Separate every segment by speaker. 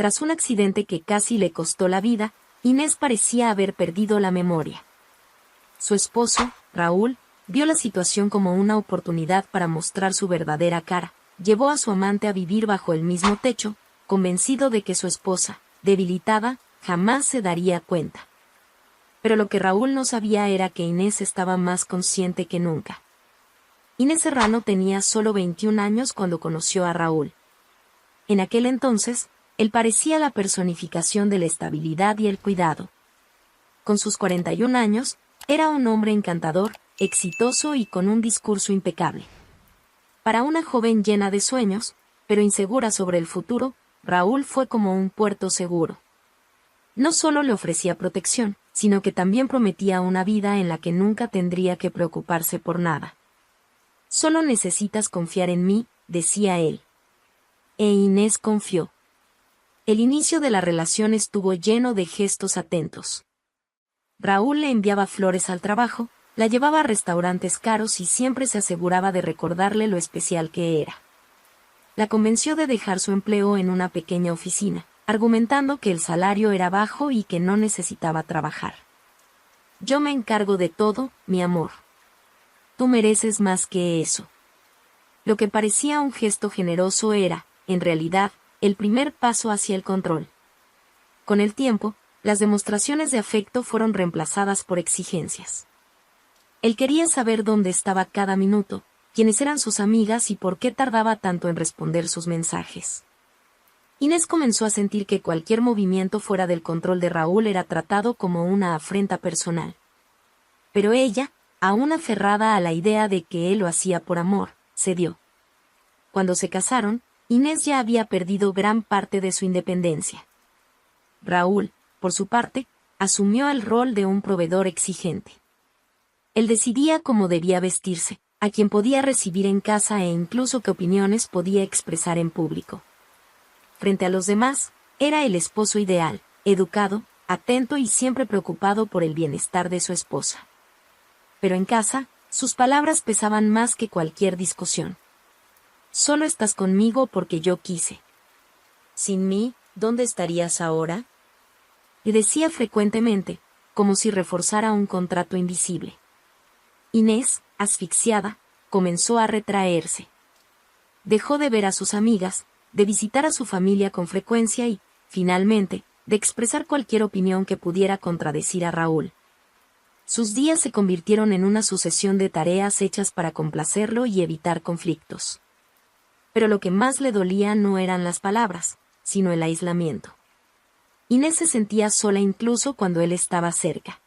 Speaker 1: Tras un accidente que casi le costó la vida, Inés parecía haber perdido la memoria. Su esposo, Raúl, vio la situación como una oportunidad para mostrar su verdadera cara. Llevó a su amante a vivir bajo el mismo techo, convencido de que su esposa, debilitada, jamás se daría cuenta. Pero lo que Raúl no sabía era que Inés estaba más consciente que nunca. Inés Serrano tenía solo 21 años cuando conoció a Raúl. En aquel entonces, él parecía la personificación de la estabilidad y el cuidado. Con sus 41 años, era un hombre encantador, exitoso y con un discurso impecable. Para una joven llena de sueños, pero insegura sobre el futuro, Raúl fue como un puerto seguro. No solo le ofrecía protección, sino que también prometía una vida en la que nunca tendría que preocuparse por nada. «Solo necesitas confiar en mí», decía él. E Inés confió. El inicio de la relación estuvo lleno de gestos atentos. Raúl le enviaba flores al trabajo, la llevaba a restaurantes caros y siempre se aseguraba de recordarle lo especial que era. La convenció de dejar su empleo en una pequeña oficina, argumentando que el salario era bajo y que no necesitaba trabajar. «Yo me encargo de todo, mi amor. Tú mereces más que eso». Lo que parecía un gesto generoso era, en realidad, el primer paso hacia el control. Con el tiempo, las demostraciones de afecto fueron reemplazadas por exigencias. Él quería saber dónde estaba cada minuto, quiénes eran sus amigas y por qué tardaba tanto en responder sus mensajes. Inés comenzó a sentir que cualquier movimiento fuera del control de Raúl era tratado como una afrenta personal. Pero ella, aún aferrada a la idea de que él lo hacía por amor, cedió. Cuando se casaron, Inés ya había perdido gran parte de su independencia. Raúl, por su parte, asumió el rol de un proveedor exigente. Él decidía cómo debía vestirse, a quién podía recibir en casa e incluso qué opiniones podía expresar en público. Frente a los demás, era el esposo ideal, educado, atento y siempre preocupado por el bienestar de su esposa. Pero en casa, sus palabras pesaban más que cualquier discusión. «Solo estás conmigo porque yo quise. Sin mí, ¿dónde estarías ahora?», le decía frecuentemente, como si reforzara un contrato invisible. Inés, asfixiada, comenzó a retraerse. Dejó de ver a sus amigas, de visitar a su familia con frecuencia y, finalmente, de expresar cualquier opinión que pudiera contradecir a Raúl. Sus días se convirtieron en una sucesión de tareas hechas para complacerlo y evitar conflictos. Pero lo que más le dolía no eran las palabras, sino el aislamiento. Inés se sentía sola incluso cuando él estaba cerca.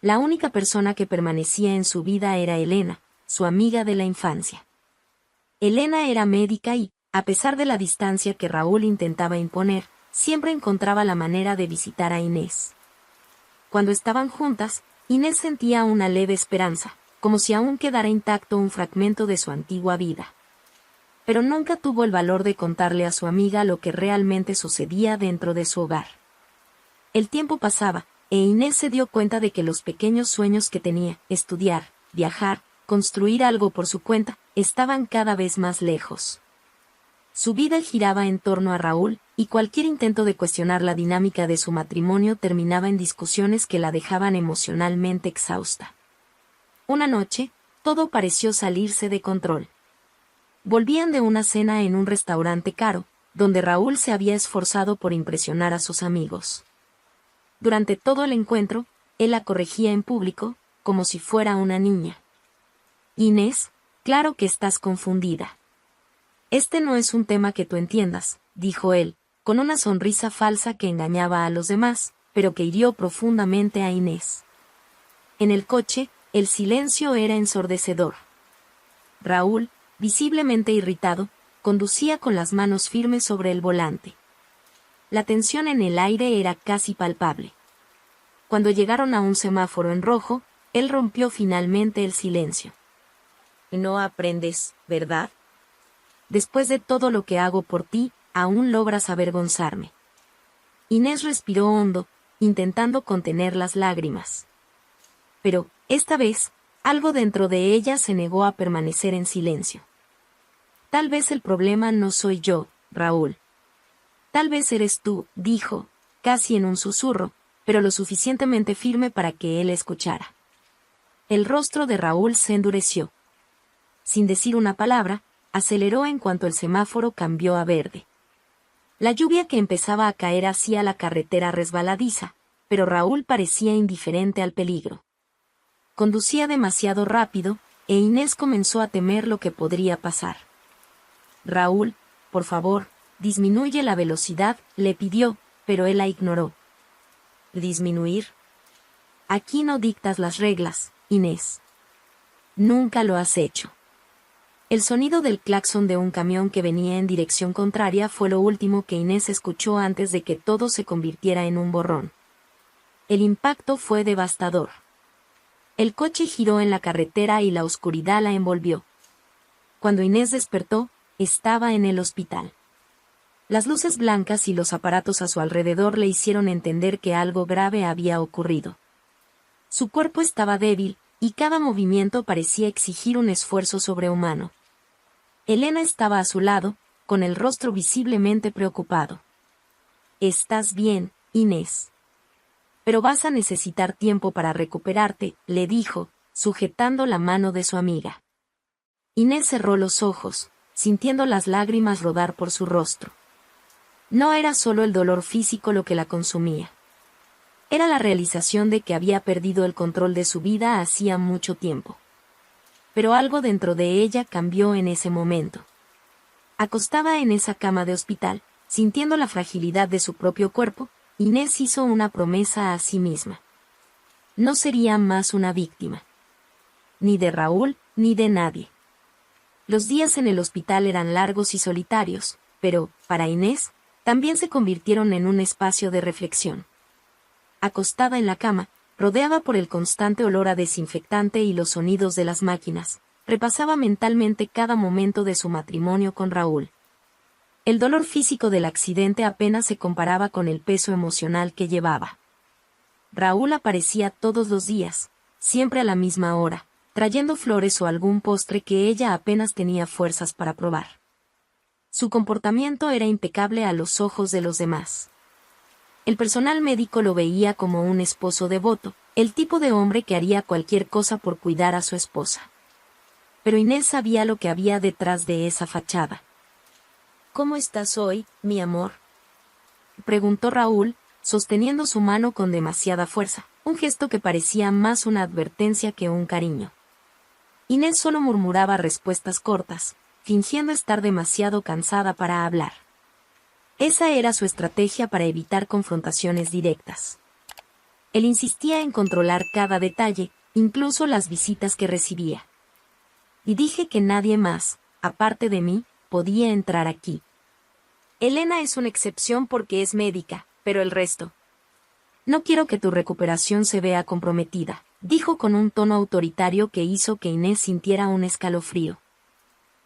Speaker 1: La única persona que permanecía en su vida era Elena, su amiga de la infancia. Elena era médica y, a pesar de la distancia que Raúl intentaba imponer, siempre encontraba la manera de visitar a Inés. Cuando estaban juntas, Inés sentía una leve esperanza, como si aún quedara intacto un fragmento de su antigua vida. Pero nunca tuvo el valor de contarle a su amiga lo que realmente sucedía dentro de su hogar. El tiempo pasaba, e Inés se dio cuenta de que los pequeños sueños que tenía, estudiar, viajar, construir algo por su cuenta, estaban cada vez más lejos. Su vida giraba en torno a Raúl, y cualquier intento de cuestionar la dinámica de su matrimonio terminaba en discusiones que la dejaban emocionalmente exhausta. Una noche, todo pareció salirse de control. Volvían de una cena en un restaurante caro, donde Raúl se había esforzado por impresionar a sus amigos. Durante todo el encuentro, él la corregía en público, como si fuera una niña. «Inés, claro que estás confundida. Este no es un tema que tú entiendas», dijo él, con una sonrisa falsa que engañaba a los demás, pero que hirió profundamente a Inés. En el coche, el silencio era ensordecedor. Raúl, visiblemente irritado, conducía con las manos firmes sobre el volante. La tensión en el aire era casi palpable. Cuando llegaron a un semáforo en rojo, él rompió finalmente el silencio. «No aprendes, ¿verdad? Después de todo lo que hago por ti, aún logras avergonzarme». Inés respiró hondo, intentando contener las lágrimas. Pero, esta vez, algo dentro de ella se negó a permanecer en silencio. «Tal vez el problema no soy yo, Raúl. Tal vez eres tú, dijo, casi en un susurro, pero lo suficientemente firme para que él escuchara. El rostro de Raúl se endureció. Sin decir una palabra, aceleró en cuanto el semáforo cambió a verde. La lluvia que empezaba a caer hacía la carretera resbaladiza, pero Raúl parecía indiferente al peligro. Conducía demasiado rápido, e Inés comenzó a temer lo que podría pasar. Raúl, por favor, disminuye la velocidad, le pidió, pero él la ignoró. ¿Disminuir? Aquí no dictas las reglas, Inés. Nunca lo has hecho. El sonido del claxon de un camión que venía en dirección contraria fue lo último que Inés escuchó antes de que todo se convirtiera en un borrón. El impacto fue devastador. El coche giró en la carretera y la oscuridad la envolvió. Cuando Inés despertó, estaba en el hospital. Las luces blancas y los aparatos a su alrededor le hicieron entender que algo grave había ocurrido. Su cuerpo estaba débil, y cada movimiento parecía exigir un esfuerzo sobrehumano. Elena estaba a su lado, con el rostro visiblemente preocupado. «¿Estás bien, Inés? Pero vas a necesitar tiempo para recuperarte», le dijo, sujetando la mano de su amiga. Inés cerró los ojos, sintiendo las lágrimas rodar por su rostro. No era solo el dolor físico lo que la consumía. Era la realización de que había perdido el control de su vida hacía mucho tiempo. Pero algo dentro de ella cambió en ese momento. Acostada en esa cama de hospital, sintiendo la fragilidad de su propio cuerpo, Inés hizo una promesa a sí misma. No sería más una víctima. Ni de Raúl, ni de nadie. Los días en el hospital eran largos y solitarios, pero, para Inés, también se convirtieron en un espacio de reflexión. Acostada en la cama, rodeada por el constante olor a desinfectante y los sonidos de las máquinas, repasaba mentalmente cada momento de su matrimonio con Raúl. El dolor físico del accidente apenas se comparaba con el peso emocional que llevaba. Raúl aparecía todos los días, siempre a la misma hora, trayendo flores o algún postre que ella apenas tenía fuerzas para probar. Su comportamiento era impecable a los ojos de los demás. El personal médico lo veía como un esposo devoto, el tipo de hombre que haría cualquier cosa por cuidar a su esposa. Pero Inés sabía lo que había detrás de esa fachada. «¿Cómo estás hoy, mi amor?», preguntó Raúl, sosteniendo su mano con demasiada fuerza, un gesto que parecía más una advertencia que un cariño. Inés solo murmuraba respuestas cortas, fingiendo estar demasiado cansada para hablar. Esa era su estrategia para evitar confrontaciones directas. Él insistía en controlar cada detalle, incluso las visitas que recibía. Y dije que nadie más, aparte de mí, podía entrar aquí. Elena es una excepción porque es médica, pero el resto. No quiero que tu recuperación se vea comprometida, dijo con un tono autoritario que hizo que Inés sintiera un escalofrío.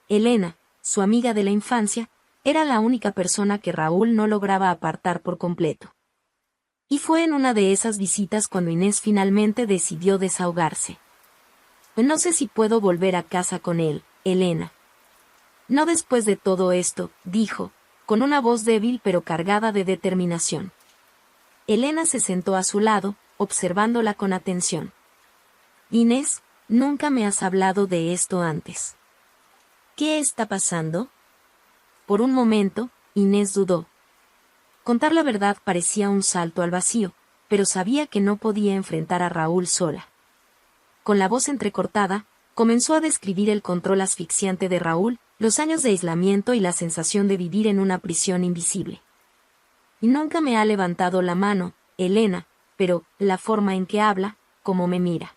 Speaker 1: Elena, su amiga de la infancia, era la única persona que Raúl no lograba apartar por completo. Y fue en una de esas visitas cuando Inés finalmente decidió desahogarse. «No sé si puedo volver a casa con él, Elena». «No después de todo esto», dijo, con una voz débil pero cargada de determinación. Elena se sentó a su lado, observándola con atención. «Inés, nunca me has hablado de esto antes. ¿Qué está pasando?». Por un momento, Inés dudó. Contar la verdad parecía un salto al vacío, pero sabía que no podía enfrentar a Raúl sola. Con la voz entrecortada, comenzó a describir el control asfixiante de Raúl, los años de aislamiento y la sensación de vivir en una prisión invisible. «Y nunca me ha levantado la mano, Elena, pero la forma en que habla, como me mira.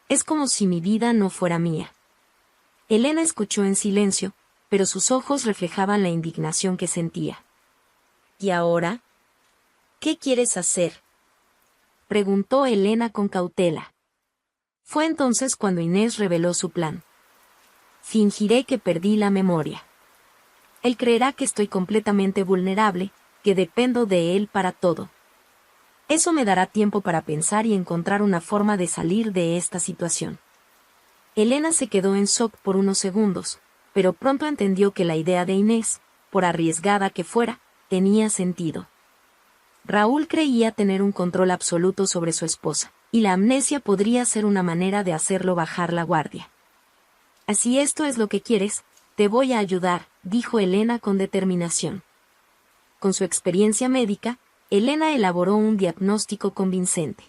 Speaker 1: Es como si mi vida no fuera mía». Elena escuchó en silencio, pero sus ojos reflejaban la indignación que sentía. «¿Y ahora? ¿Qué quieres hacer?», preguntó Elena con cautela. Fue entonces cuando Inés reveló su plan. «Fingiré que perdí la memoria. Él creerá que estoy completamente vulnerable, que dependo de él para todo. Eso me dará tiempo para pensar y encontrar una forma de salir de esta situación». Elena se quedó en shock por unos segundos, pero pronto entendió que la idea de Inés, por arriesgada que fuera, tenía sentido. Raúl creía tener un control absoluto sobre su esposa, y la amnesia podría ser una manera de hacerlo bajar la guardia. «Así esto es lo que quieres, te voy a ayudar», dijo Elena con determinación. Con su experiencia médica, Elena elaboró un diagnóstico convincente.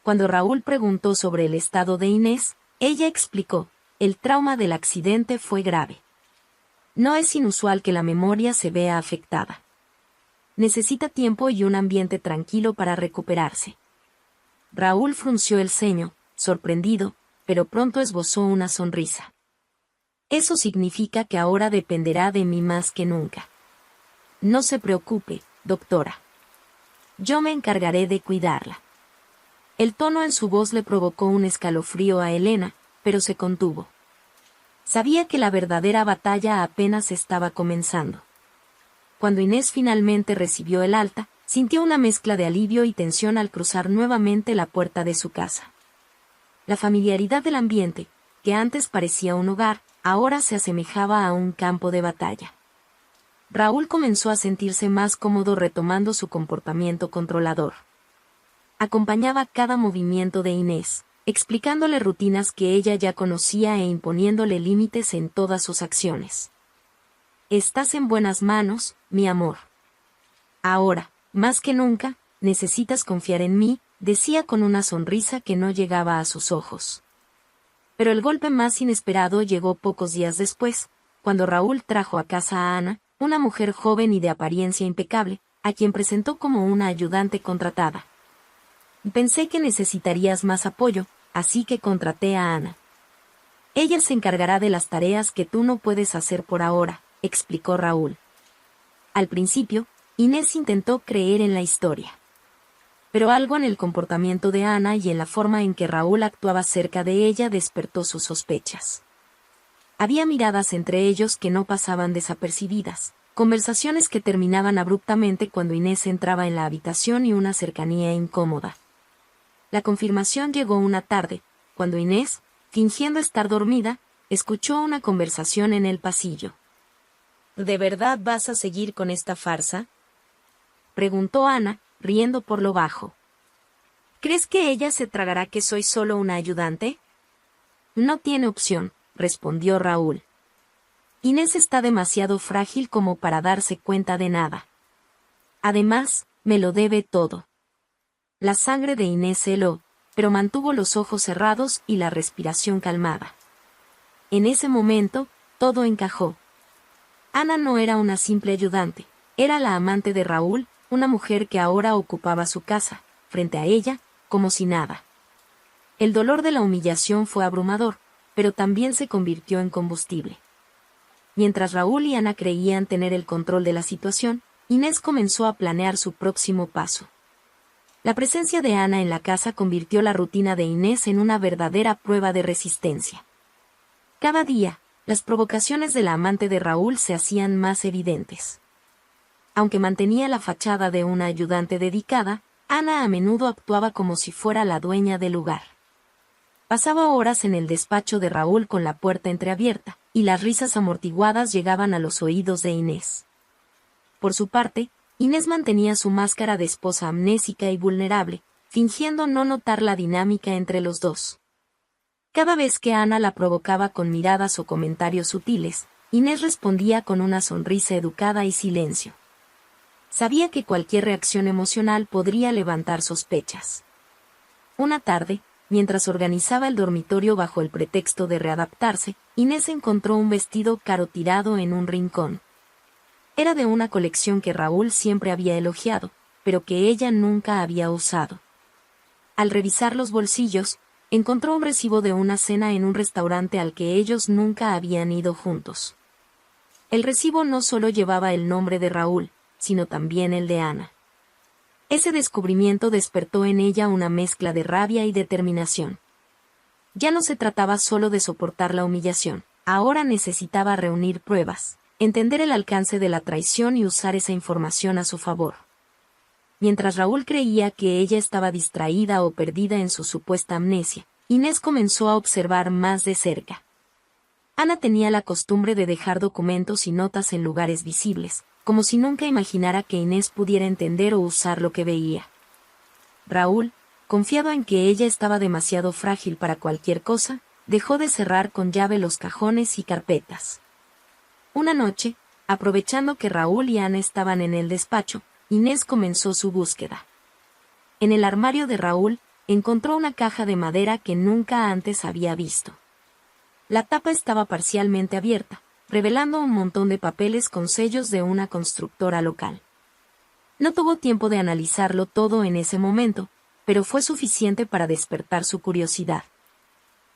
Speaker 1: Cuando Raúl preguntó sobre el estado de Inés, ella explicó: «El trauma del accidente fue grave. No es inusual que la memoria se vea afectada. Necesita tiempo y un ambiente tranquilo para recuperarse». Raúl frunció el ceño, sorprendido, pero pronto esbozó una sonrisa. «Eso significa que ahora dependerá de mí más que nunca. No se preocupe, doctora. Yo me encargaré de cuidarla». El tono en su voz le provocó un escalofrío a Elena, pero se contuvo. Sabía que la verdadera batalla apenas estaba comenzando. Cuando Inés finalmente recibió el alta, sintió una mezcla de alivio y tensión al cruzar nuevamente la puerta de su casa. La familiaridad del ambiente, que antes parecía un hogar, ahora se asemejaba a un campo de batalla. Raúl comenzó a sentirse más cómodo retomando su comportamiento controlador. Acompañaba cada movimiento de Inés, explicándole rutinas que ella ya conocía e imponiéndole límites en todas sus acciones. «Estás en buenas manos, mi amor. Ahora, más que nunca, necesitas confiar en mí», decía con una sonrisa que no llegaba a sus ojos. Pero el golpe más inesperado llegó pocos días después, cuando Raúl trajo a casa a Ana, una mujer joven y de apariencia impecable, a quien presentó como una ayudante contratada. «Pensé que necesitarías más apoyo, así que contraté a Ana. Ella se encargará de las tareas que tú no puedes hacer por ahora», explicó Raúl. Al principio, Inés intentó creer en la historia. Pero algo en el comportamiento de Ana y en la forma en que Raúl actuaba cerca de ella despertó sus sospechas. Había miradas entre ellos que no pasaban desapercibidas, conversaciones que terminaban abruptamente cuando Inés entraba en la habitación y una cercanía incómoda. La confirmación llegó una tarde, cuando Inés, fingiendo estar dormida, escuchó una conversación en el pasillo. «¿De verdad vas a seguir con esta farsa?», preguntó Ana, riendo por lo bajo. «¿Crees que ella se tragará que soy solo una ayudante?». «No tiene opción», respondió Raúl. «Inés está demasiado frágil como para darse cuenta de nada. Además, me lo debe todo». La sangre de Inés heló, pero mantuvo los ojos cerrados y la respiración calmada. En ese momento, todo encajó. Ana no era una simple ayudante, era la amante de Raúl, una mujer que ahora ocupaba su casa, frente a ella, como si nada. El dolor de la humillación fue abrumador, pero también se convirtió en combustible. Mientras Raúl y Ana creían tener el control de la situación, Inés comenzó a planear su próximo paso. La presencia de Ana en la casa convirtió la rutina de Inés en una verdadera prueba de resistencia. Cada día, las provocaciones de la amante de Raúl se hacían más evidentes. Aunque mantenía la fachada de una ayudante dedicada, Ana a menudo actuaba como si fuera la dueña del lugar. Pasaba horas en el despacho de Raúl con la puerta entreabierta, y las risas amortiguadas llegaban a los oídos de Inés. Por su parte, Inés mantenía su máscara de esposa amnésica y vulnerable, fingiendo no notar la dinámica entre los dos. Cada vez que Ana la provocaba con miradas o comentarios sutiles, Inés respondía con una sonrisa educada y silencio. Sabía que cualquier reacción emocional podría levantar sospechas. Una tarde, mientras organizaba el dormitorio bajo el pretexto de readaptarse, Inés encontró un vestido caro tirado en un rincón. Era de una colección que Raúl siempre había elogiado, pero que ella nunca había usado. Al revisar los bolsillos, encontró un recibo de una cena en un restaurante al que ellos nunca habían ido juntos. El recibo no solo llevaba el nombre de Raúl, sino también el de Ana. Ese descubrimiento despertó en ella una mezcla de rabia y determinación. Ya no se trataba solo de soportar la humillación, ahora necesitaba reunir pruebas, entender el alcance de la traición y usar esa información a su favor. Mientras Raúl creía que ella estaba distraída o perdida en su supuesta amnesia, Inés comenzó a observar más de cerca. Ana tenía la costumbre de dejar documentos y notas en lugares visibles, como si nunca imaginara que Inés pudiera entender o usar lo que veía. Raúl, confiado en que ella estaba demasiado frágil para cualquier cosa, dejó de cerrar con llave los cajones y carpetas. Una noche, aprovechando que Raúl y Ana estaban en el despacho, Inés comenzó su búsqueda. En el armario de Raúl, encontró una caja de madera que nunca antes había visto. La tapa estaba parcialmente abierta, revelando un montón de papeles con sellos de una constructora local. No tuvo tiempo de analizarlo todo en ese momento, pero fue suficiente para despertar su curiosidad.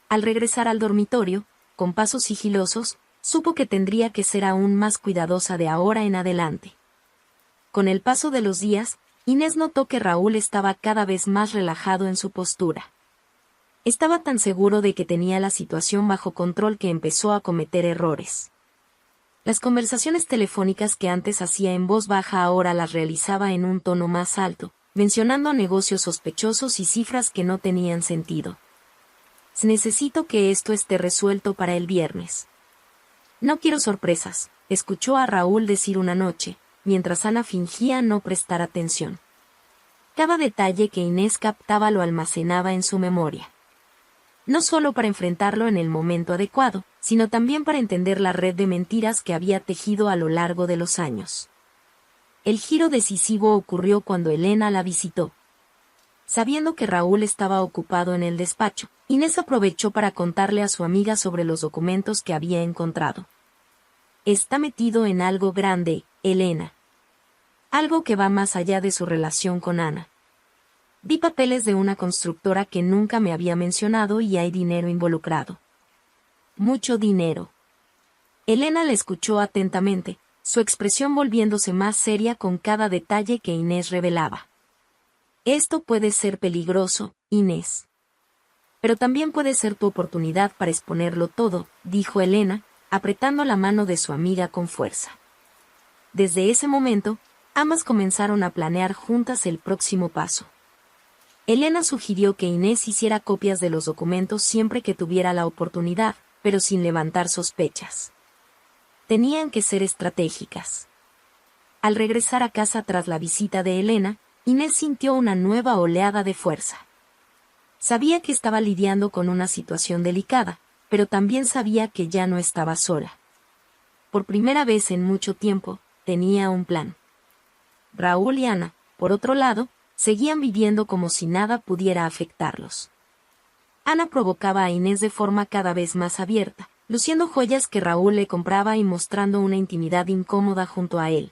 Speaker 1: Al regresar al dormitorio, con pasos sigilosos, supo que tendría que ser aún más cuidadosa de ahora en adelante. Con el paso de los días, Inés notó que Raúl estaba cada vez más relajado en su postura. Estaba tan seguro de que tenía la situación bajo control que empezó a cometer errores. Las conversaciones telefónicas que antes hacía en voz baja ahora las realizaba en un tono más alto, mencionando negocios sospechosos y cifras que no tenían sentido. Necesito que esto esté resuelto para el viernes. No quiero sorpresas, escuchó a Raúl decir una noche, mientras Ana fingía no prestar atención. Cada detalle que Inés captaba lo almacenaba en su memoria. No solo para enfrentarlo en el momento adecuado, sino también para entender la red de mentiras que había tejido a lo largo de los años. El giro decisivo ocurrió cuando Elena la visitó. Sabiendo que Raúl estaba ocupado en el despacho, Inés aprovechó para contarle a su amiga sobre los documentos que había encontrado. Está metido en algo grande, Elena. Algo que va más allá de su relación con Ana. Vi papeles de una constructora que nunca me había mencionado y hay dinero involucrado. Mucho dinero. Elena le escuchó atentamente, su expresión volviéndose más seria con cada detalle que Inés revelaba. Esto puede ser peligroso, Inés. Pero también puede ser tu oportunidad para exponerlo todo, dijo Elena, apretando la mano de su amiga con fuerza. Desde ese momento, ambas comenzaron a planear juntas el próximo paso. Elena sugirió que Inés hiciera copias de los documentos siempre que tuviera la oportunidad, pero sin levantar sospechas. Tenían que ser estratégicas. Al regresar a casa tras la visita de Elena, Inés sintió una nueva oleada de fuerza. Sabía que estaba lidiando con una situación delicada, pero también sabía que ya no estaba sola. Por primera vez en mucho tiempo, tenía un plan. Raúl y Ana, por otro lado, seguían viviendo como si nada pudiera afectarlos. Ana provocaba a Inés de forma cada vez más abierta, luciendo joyas que Raúl le compraba y mostrando una intimidad incómoda junto a él.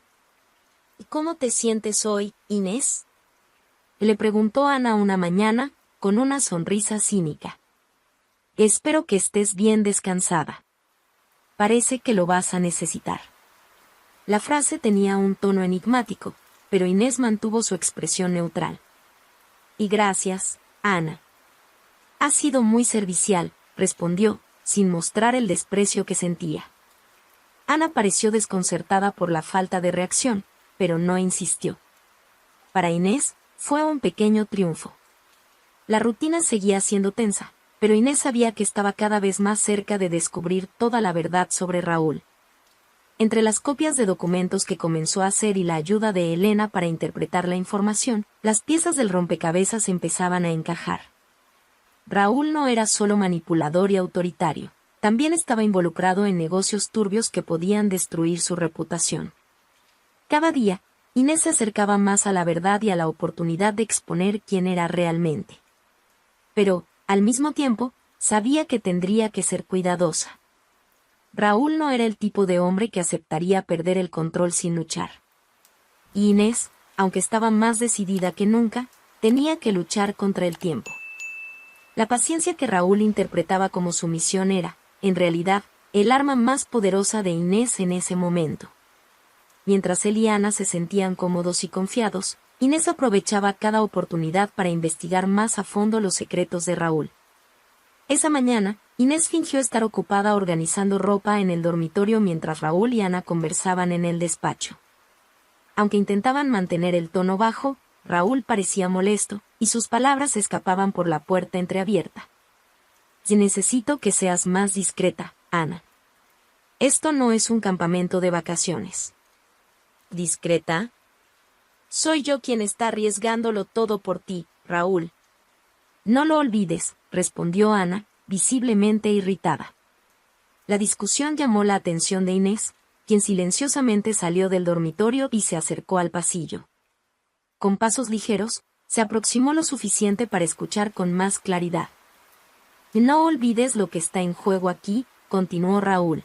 Speaker 1: ¿Y cómo te sientes hoy, Inés?, le preguntó Ana una mañana, con una sonrisa cínica. Espero que estés bien descansada. Parece que lo vas a necesitar. La frase tenía un tono enigmático, pero Inés mantuvo su expresión neutral. Y gracias, Ana. Has sido muy servicial, respondió, sin mostrar el desprecio que sentía. Ana pareció desconcertada por la falta de reacción, pero no insistió. Para Inés, fue un pequeño triunfo. La rutina seguía siendo tensa, pero Inés sabía que estaba cada vez más cerca de descubrir toda la verdad sobre Raúl. Entre las copias de documentos que comenzó a hacer y la ayuda de Elena para interpretar la información, las piezas del rompecabezas empezaban a encajar. Raúl no era solo manipulador y autoritario, también estaba involucrado en negocios turbios que podían destruir su reputación. Cada día, Inés se acercaba más a la verdad y a la oportunidad de exponer quién era realmente. Pero, al mismo tiempo, sabía que tendría que ser cuidadosa. Raúl no era el tipo de hombre que aceptaría perder el control sin luchar. Y Inés, aunque estaba más decidida que nunca, tenía que luchar contra el tiempo. La paciencia que Raúl interpretaba como su misión era, en realidad, el arma más poderosa de Inés en ese momento. Mientras él y Ana se sentían cómodos y confiados, Inés aprovechaba cada oportunidad para investigar más a fondo los secretos de Raúl. Esa mañana, Inés fingió estar ocupada organizando ropa en el dormitorio mientras Raúl y Ana conversaban en el despacho. Aunque intentaban mantener el tono bajo, Raúl parecía molesto, y sus palabras escapaban por la puerta entreabierta. Necesito que seas más discreta, Ana. Esto no es un campamento de vacaciones. discreta. Soy yo quien está arriesgándolo todo por ti, Raúl. No lo olvides, respondió Ana, visiblemente irritada. La discusión llamó la atención de Inés, quien silenciosamente salió del dormitorio y se acercó al pasillo. Con pasos ligeros, se aproximó lo suficiente para escuchar con más claridad. No olvides lo que está en juego aquí, continuó Raúl.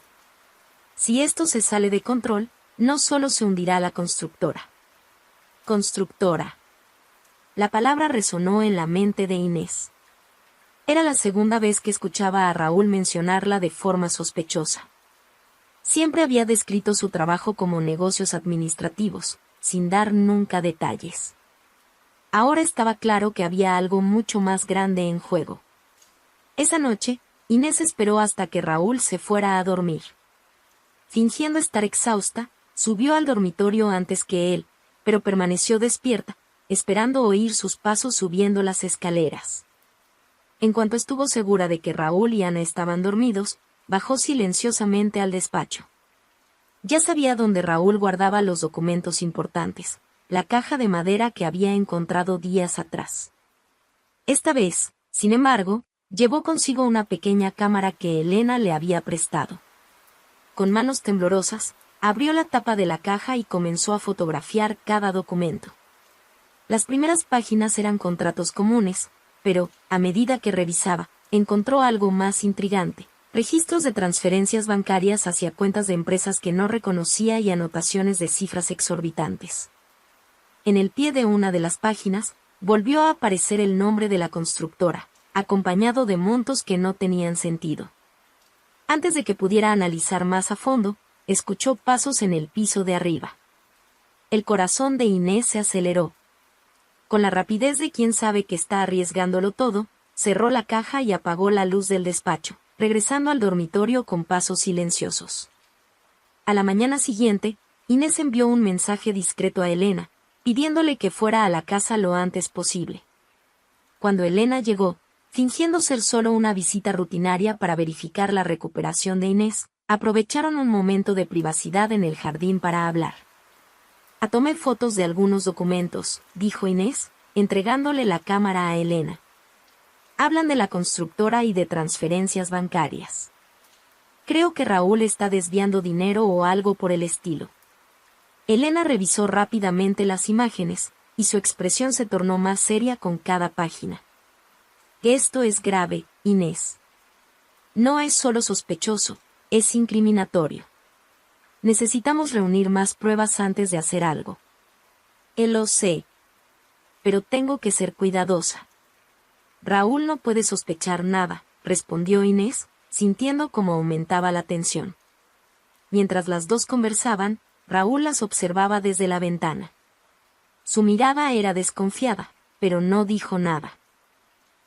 Speaker 1: Si esto se sale de control, no solo se hundirá la constructora. Constructora. La palabra resonó en la mente de Inés. Era la segunda vez que escuchaba a Raúl mencionarla de forma sospechosa. Siempre había descrito su trabajo como negocios administrativos, sin dar nunca detalles. Ahora estaba claro que había algo mucho más grande en juego. Esa noche, Inés esperó hasta que Raúl se fuera a dormir. Fingiendo estar exhausta, subió al dormitorio antes que él, pero permaneció despierta, esperando oír sus pasos subiendo las escaleras. En cuanto estuvo segura de que Raúl y Ana estaban dormidos, bajó silenciosamente al despacho. Ya sabía dónde Raúl guardaba los documentos importantes, la caja de madera que había encontrado días atrás. Esta vez, sin embargo, llevó consigo una pequeña cámara que Elena le había prestado. Con manos temblorosas, abrió la tapa de la caja y comenzó a fotografiar cada documento. Las primeras páginas eran contratos comunes, pero, a medida que revisaba, encontró algo más intrigante: registros de transferencias bancarias hacia cuentas de empresas que no reconocía y anotaciones de cifras exorbitantes. En el pie de una de las páginas, volvió a aparecer el nombre de la constructora, acompañado de montos que no tenían sentido. Antes de que pudiera analizar más a fondo, escuchó pasos en el piso de arriba. El corazón de Inés se aceleró. Con la rapidez de quien sabe que está arriesgándolo todo, cerró la caja y apagó la luz del despacho, regresando al dormitorio con pasos silenciosos. A la mañana siguiente, Inés envió un mensaje discreto a Elena, pidiéndole que fuera a la casa lo antes posible. Cuando Elena llegó, fingiendo ser solo una visita rutinaria para verificar la recuperación de Inés, aprovecharon un momento de privacidad en el jardín para hablar. Tomé fotos de algunos documentos, dijo Inés, entregándole la cámara a Elena. Hablan de la constructora y de transferencias bancarias. Creo que Raúl está desviando dinero o algo por el estilo. Elena revisó rápidamente las imágenes, y su expresión se tornó más seria con cada página. Esto es grave, Inés. No es solo sospechoso, es incriminatorio. Necesitamos reunir más pruebas antes de hacer algo. Lo sé. Pero tengo que ser cuidadosa. Raúl no puede sospechar nada, respondió Inés, sintiendo cómo aumentaba la tensión. Mientras las dos conversaban, Raúl las observaba desde la ventana. Su mirada era desconfiada, pero no dijo nada.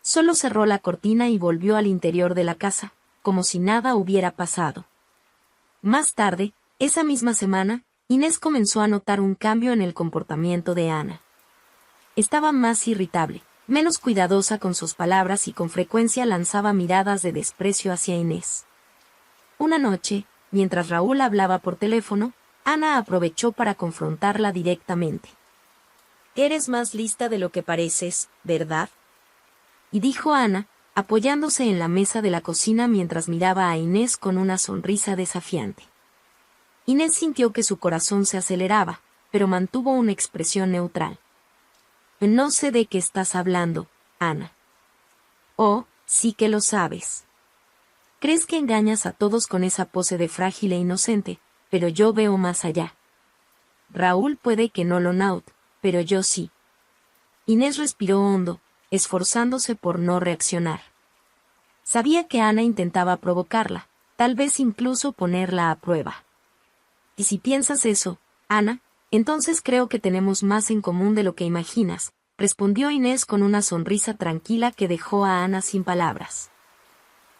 Speaker 1: Solo cerró la cortina y volvió al interior de la casa, como si nada hubiera pasado. Más tarde, esa misma semana, Inés comenzó a notar un cambio en el comportamiento de Ana. Estaba más irritable, menos cuidadosa con sus palabras y con frecuencia lanzaba miradas de desprecio hacia Inés. Una noche, mientras Raúl hablaba por teléfono, Ana aprovechó para confrontarla directamente. «Eres más lista de lo que pareces, ¿verdad?», y dijo Ana, apoyándose en la mesa de la cocina mientras miraba a Inés con una sonrisa desafiante. Inés sintió que su corazón se aceleraba, pero mantuvo una expresión neutral. «No sé de qué estás hablando, Ana». «Oh, sí que lo sabes. Crees que engañas a todos con esa pose de frágil e inocente, pero yo veo más allá. Raúl puede que no lo note, pero yo sí». Inés respiró hondo, esforzándose por no reaccionar. Sabía que Ana intentaba provocarla, tal vez incluso ponerla a prueba. «Y si piensas eso, Ana, entonces creo que tenemos más en común de lo que imaginas», respondió Inés con una sonrisa tranquila que dejó a Ana sin palabras.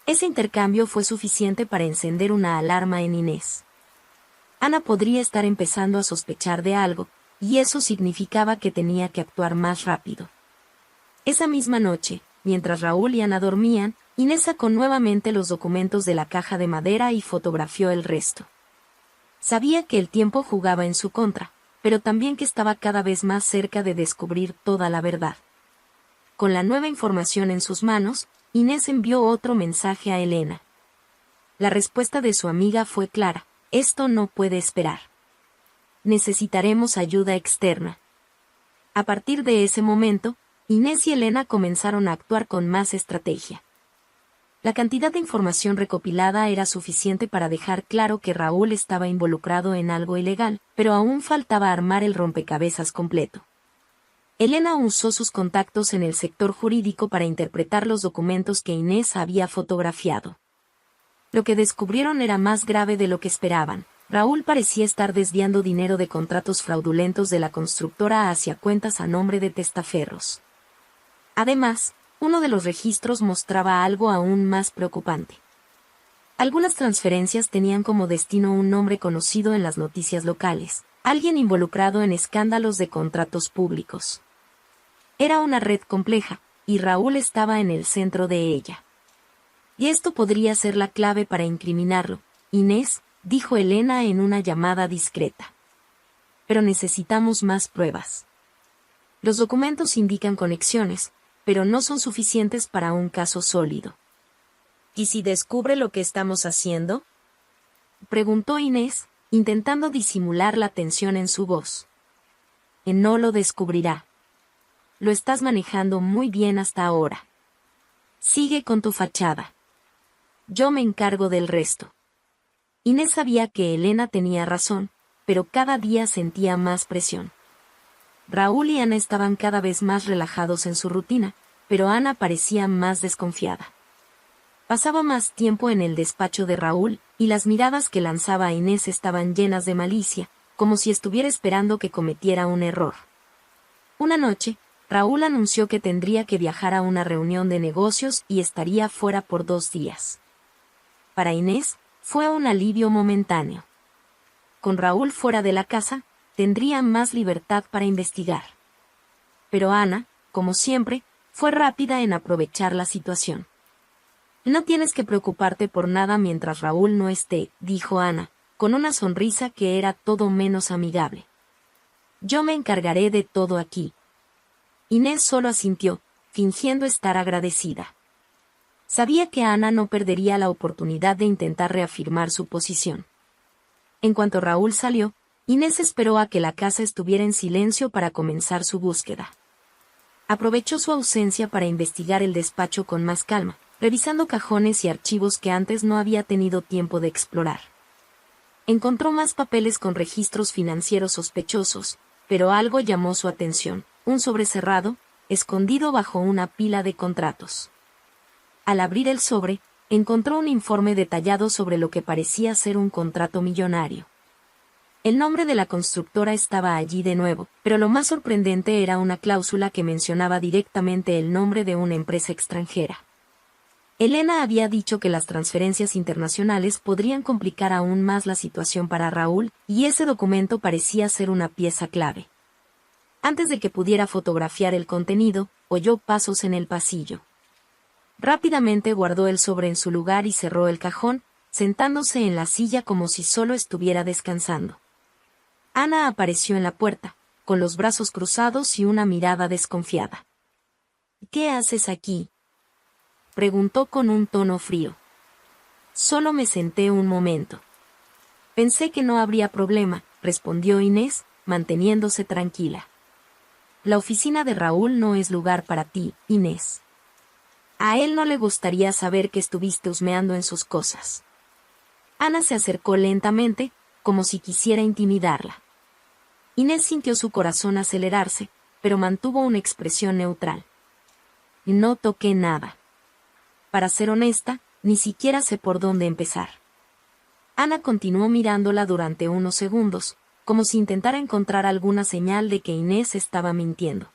Speaker 1: Ese intercambio fue suficiente para encender una alarma en Inés. Ana podría estar empezando a sospechar de algo, y eso significaba que tenía que actuar más rápido. Esa misma noche, mientras Raúl y Ana dormían, Inés sacó nuevamente los documentos de la caja de madera y fotografió el resto. Sabía que el tiempo jugaba en su contra, pero también que estaba cada vez más cerca de descubrir toda la verdad. Con la nueva información en sus manos, Inés envió otro mensaje a Elena. La respuesta de su amiga fue clara: esto no puede esperar. Necesitaremos ayuda externa. A partir de ese momento, Inés y Elena comenzaron a actuar con más estrategia. La cantidad de información recopilada era suficiente para dejar claro que Raúl estaba involucrado en algo ilegal, pero aún faltaba armar el rompecabezas completo. Elena usó sus contactos en el sector jurídico para interpretar los documentos que Inés había fotografiado. Lo que descubrieron era más grave de lo que esperaban. Raúl parecía estar desviando dinero de contratos fraudulentos de la constructora hacia cuentas a nombre de testaferros. Además, uno de los registros mostraba algo aún más preocupante. Algunas transferencias tenían como destino un nombre conocido en las noticias locales, alguien involucrado en escándalos de contratos públicos. Era una red compleja, y Raúl estaba en el centro de ella. Y esto podría ser la clave para incriminarlo, Inés, dijo Elena en una llamada discreta. Pero necesitamos más pruebas. Los documentos indican conexiones, pero no son suficientes para un caso sólido. ¿Y si descubre lo que estamos haciendo?, preguntó Inés, intentando disimular la tensión en su voz. No lo descubrirá. Lo estás manejando muy bien hasta ahora. Sigue con tu fachada. Yo me encargo del resto. Inés sabía que Elena tenía razón, pero cada día sentía más presión. Raúl y Ana estaban cada vez más relajados en su rutina, pero Ana parecía más desconfiada. Pasaba más tiempo en el despacho de Raúl, y las miradas que lanzaba a Inés estaban llenas de malicia, como si estuviera esperando que cometiera un error. Una noche, Raúl anunció que tendría que viajar a una reunión de negocios y estaría fuera por 2 días. Para Inés, fue un alivio momentáneo. Con Raúl fuera de la casa, tendría más libertad para investigar. Pero Ana, como siempre, fue rápida en aprovechar la situación. No tienes que preocuparte por nada mientras Raúl no esté, dijo Ana, con una sonrisa que era todo menos amigable. Yo me encargaré de todo aquí. Inés solo asintió, fingiendo estar agradecida. Sabía que Ana no perdería la oportunidad de intentar reafirmar su posición. En cuanto Raúl salió, Inés esperó a que la casa estuviera en silencio para comenzar su búsqueda. Aprovechó su ausencia para investigar el despacho con más calma, revisando cajones y archivos que antes no había tenido tiempo de explorar. Encontró más papeles con registros financieros sospechosos, pero algo llamó su atención: un sobre cerrado, escondido bajo una pila de contratos. Al abrir el sobre, encontró un informe detallado sobre lo que parecía ser un contrato millonario. El nombre de la constructora estaba allí de nuevo, pero lo más sorprendente era una cláusula que mencionaba directamente el nombre de una empresa extranjera. Elena había dicho que las transferencias internacionales podrían complicar aún más la situación para Raúl, y ese documento parecía ser una pieza clave. Antes de que pudiera fotografiar el contenido, oyó pasos en el pasillo. Rápidamente guardó el sobre en su lugar y cerró el cajón, sentándose en la silla como si solo estuviera descansando. Ana apareció en la puerta, con los brazos cruzados y una mirada desconfiada. ¿Qué haces aquí?, preguntó con un tono frío. Solo me senté un momento. Pensé que no habría problema, respondió Inés, manteniéndose tranquila. La oficina de Raúl no es lugar para ti, Inés. A él no le gustaría saber que estuviste husmeando en sus cosas. Ana se acercó lentamente, como si quisiera intimidarla. Inés sintió su corazón acelerarse, pero mantuvo una expresión neutral. No toqué nada. Para ser honesta, ni siquiera sé por dónde empezar. Ana continuó mirándola durante unos segundos, como si intentara encontrar alguna señal de que Inés estaba mintiendo.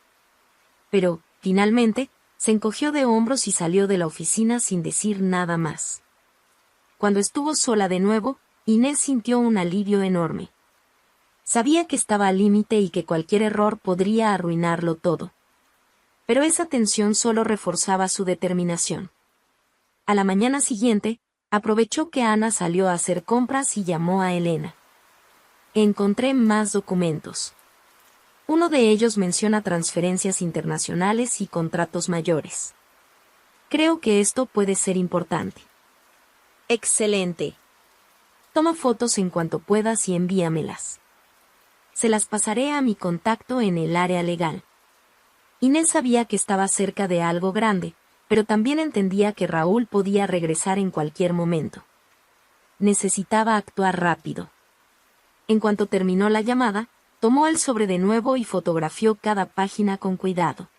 Speaker 1: Pero, finalmente, se encogió de hombros y salió de la oficina sin decir nada más. Cuando estuvo sola de nuevo, Inés sintió un alivio enorme. Sabía que estaba al límite y que cualquier error podría arruinarlo todo. Pero esa tensión solo reforzaba su determinación. A la mañana siguiente, aprovechó que Ana salió a hacer compras y llamó a Elena. Encontré más documentos. Uno de ellos menciona transferencias internacionales y contratos mayores. Creo que esto puede ser importante. Excelente. Toma fotos en cuanto puedas y envíamelas. Se las pasaré a mi contacto en el área legal. Inés sabía que estaba cerca de algo grande, pero también entendía que Raúl podía regresar en cualquier momento. Necesitaba actuar rápido. En cuanto terminó la llamada, tomó el sobre de nuevo y fotografió cada página con cuidado.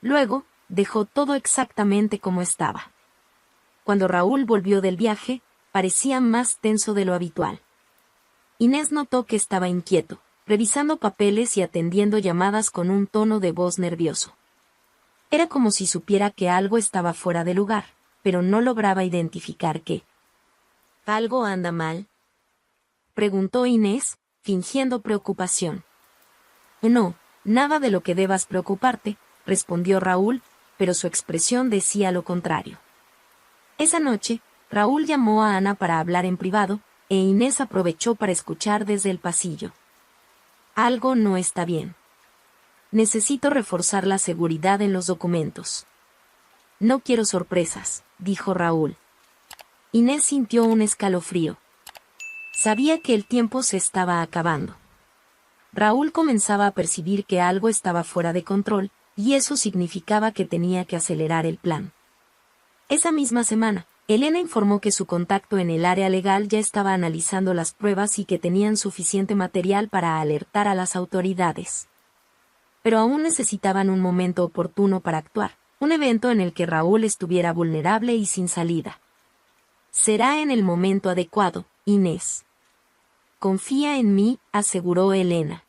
Speaker 1: Luego, dejó todo exactamente como estaba. Cuando Raúl volvió del viaje, parecía más tenso de lo habitual. Inés notó que estaba inquieto, revisando papeles y atendiendo llamadas con un tono de voz nervioso. Era como si supiera que algo estaba fuera de lugar, pero no lograba identificar qué. ¿Algo anda mal?, preguntó Inés, fingiendo preocupación. No, nada de lo que debas preocuparte, respondió Raúl, pero su expresión decía lo contrario. Esa noche, Raúl llamó a Ana para hablar en privado, e Inés aprovechó para escuchar desde el pasillo. Algo no está bien. Necesito reforzar la seguridad en los documentos. No quiero sorpresas, dijo Raúl. Inés sintió un escalofrío. Sabía que el tiempo se estaba acabando. Raúl comenzaba a percibir que algo estaba fuera de control, y eso significaba que tenía que acelerar el plan. Esa misma semana, Elena informó que su contacto en el área legal ya estaba analizando las pruebas y que tenían suficiente material para alertar a las autoridades. Pero aún necesitaban un momento oportuno para actuar, un evento en el que Raúl estuviera vulnerable y sin salida. Será en el momento adecuado, Inés. Confía en mí, aseguró Elena.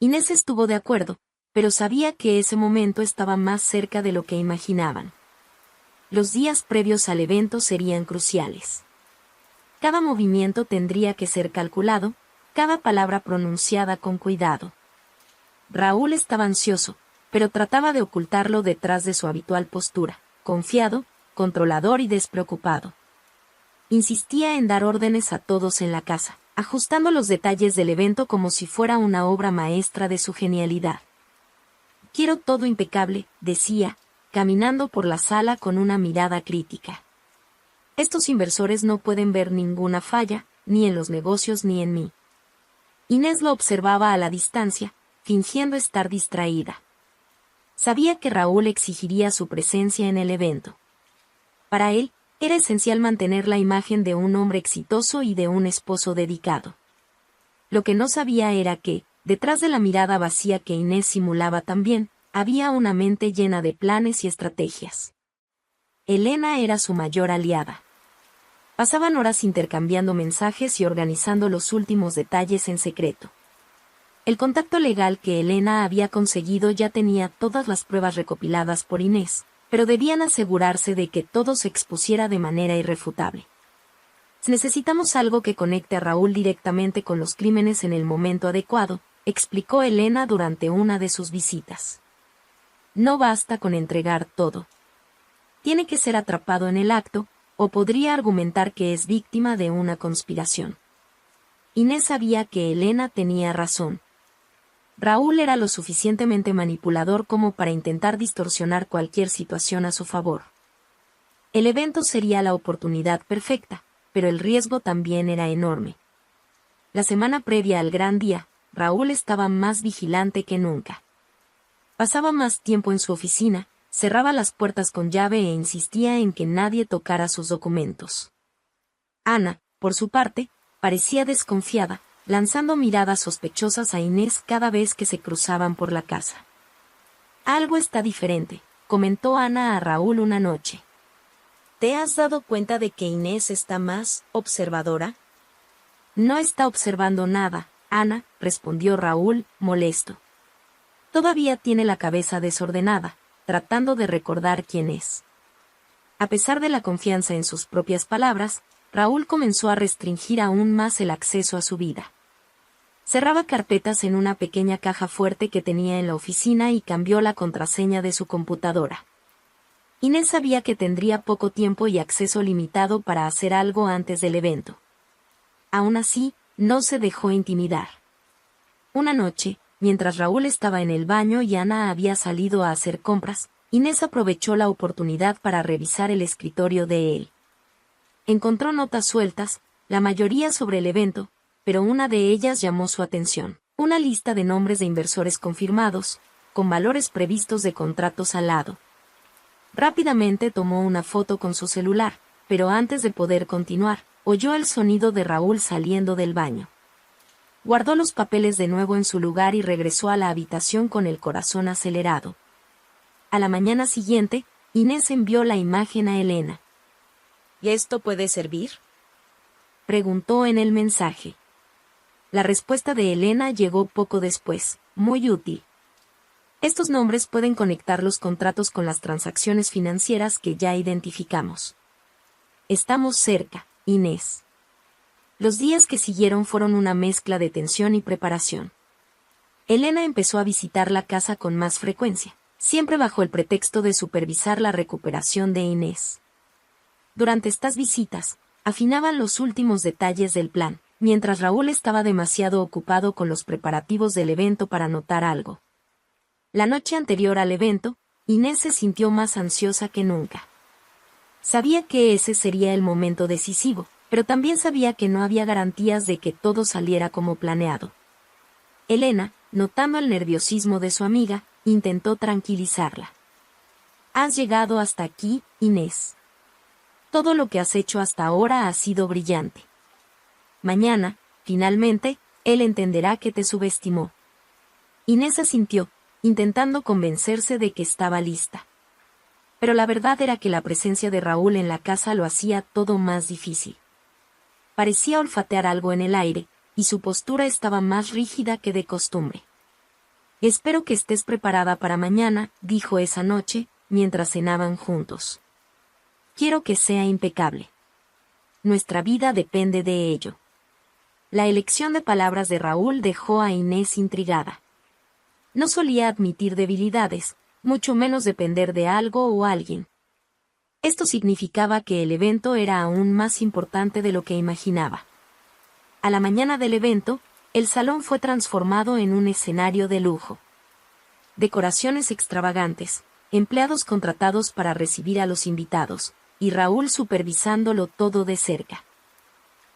Speaker 1: Inés estuvo de acuerdo, pero sabía que ese momento estaba más cerca de lo que imaginaban. Los días previos al evento serían cruciales. Cada movimiento tendría que ser calculado, cada palabra pronunciada con cuidado. Raúl estaba ansioso, pero trataba de ocultarlo detrás de su habitual postura, confiado, controlador y despreocupado. Insistía en dar órdenes a todos en la casa, ajustando los detalles del evento como si fuera una obra maestra de su genialidad. Quiero todo impecable, decía, caminando por la sala con una mirada crítica. Estos inversores no pueden ver ninguna falla, ni en los negocios ni en mí. Inés lo observaba a la distancia, fingiendo estar distraída. Sabía que Raúl exigiría su presencia en el evento. Para él, era esencial mantener la imagen de un hombre exitoso y de un esposo dedicado. Lo que no sabía era que, detrás de la mirada vacía que Inés simulaba también, había una mente llena de planes y estrategias. Elena era su mayor aliada. Pasaban horas intercambiando mensajes y organizando los últimos detalles en secreto. El contacto legal que Elena había conseguido ya tenía todas las pruebas recopiladas por Inés, pero debían asegurarse de que todo se expusiera de manera irrefutable. Necesitamos algo que conecte a Raúl directamente con los crímenes en el momento adecuado, explicó Elena durante una de sus visitas. No basta con entregar todo. Tiene que ser atrapado en el acto, o podría argumentar que es víctima de una conspiración. Inés sabía que Elena tenía razón. Raúl era lo suficientemente manipulador como para intentar distorsionar cualquier situación a su favor. El evento sería la oportunidad perfecta, pero el riesgo también era enorme. La semana previa al gran día, Raúl estaba más vigilante que nunca. Pasaba más tiempo en su oficina, cerraba las puertas con llave e insistía en que nadie tocara sus documentos. Ana, por su parte, parecía desconfiada, lanzando miradas sospechosas a Inés cada vez que se cruzaban por la casa. Algo está diferente, comentó Ana a Raúl una noche. ¿Te has dado cuenta de que Inés está más observadora? No está observando nada, Ana, respondió Raúl, molesto. Todavía tiene la cabeza desordenada, tratando de recordar quién es. A pesar de la confianza en sus propias palabras, Raúl comenzó a restringir aún más el acceso a su vida. Cerraba carpetas en una pequeña caja fuerte que tenía en la oficina y cambió la contraseña de su computadora. Inés sabía que tendría poco tiempo y acceso limitado para hacer algo antes del evento. Aún así, no se dejó intimidar. Una noche, mientras Raúl estaba en el baño y Ana había salido a hacer compras, Inés aprovechó la oportunidad para revisar el escritorio de él. Encontró notas sueltas, la mayoría sobre el evento, pero una de ellas llamó su atención. Una lista de nombres de inversores confirmados, con valores previstos de contratos al lado. Rápidamente tomó una foto con su celular, pero antes de poder continuar, oyó el sonido de Raúl saliendo del baño. Guardó los papeles de nuevo en su lugar y regresó a la habitación con el corazón acelerado. A la mañana siguiente, Inés envió la imagen a Elena.
Speaker 2: ¿Y esto puede servir?,
Speaker 1: preguntó en el mensaje. La respuesta de Elena llegó poco después. Muy útil. Estos nombres pueden conectar los contratos con las transacciones financieras que ya identificamos. Estamos cerca, Inés. Los días que siguieron fueron una mezcla de tensión y preparación. Elena empezó a visitar la casa con más frecuencia, siempre bajo el pretexto de supervisar la recuperación de Inés. Durante estas visitas, afinaban los últimos detalles del plan, mientras Raúl estaba demasiado ocupado con los preparativos del evento para notar algo. La noche anterior al evento, Inés se sintió más ansiosa que nunca. Sabía que ese sería el momento decisivo, pero también sabía que no había garantías de que todo saliera como planeado. Elena, notando el nerviosismo de su amiga, intentó tranquilizarla. Has llegado hasta aquí, Inés. Todo lo que has hecho hasta ahora ha sido brillante. Mañana, finalmente, él entenderá que te subestimó. Inés asintió, intentando convencerse de que estaba lista. Pero la verdad era que la presencia de Raúl en la casa lo hacía todo más difícil. Parecía olfatear algo en el aire, y su postura estaba más rígida que de costumbre. Espero que estés preparada para mañana, dijo esa noche, mientras cenaban juntos. Quiero que sea impecable. Nuestra vida depende de ello. La elección de palabras de Raúl dejó a Inés intrigada. No solía admitir debilidades, mucho menos depender de algo o alguien. Esto significaba que el evento era aún más importante de lo que imaginaba. A la mañana del evento, el salón fue transformado en un escenario de lujo. Decoraciones extravagantes, empleados contratados para recibir a los invitados, y Raúl supervisándolo todo de cerca.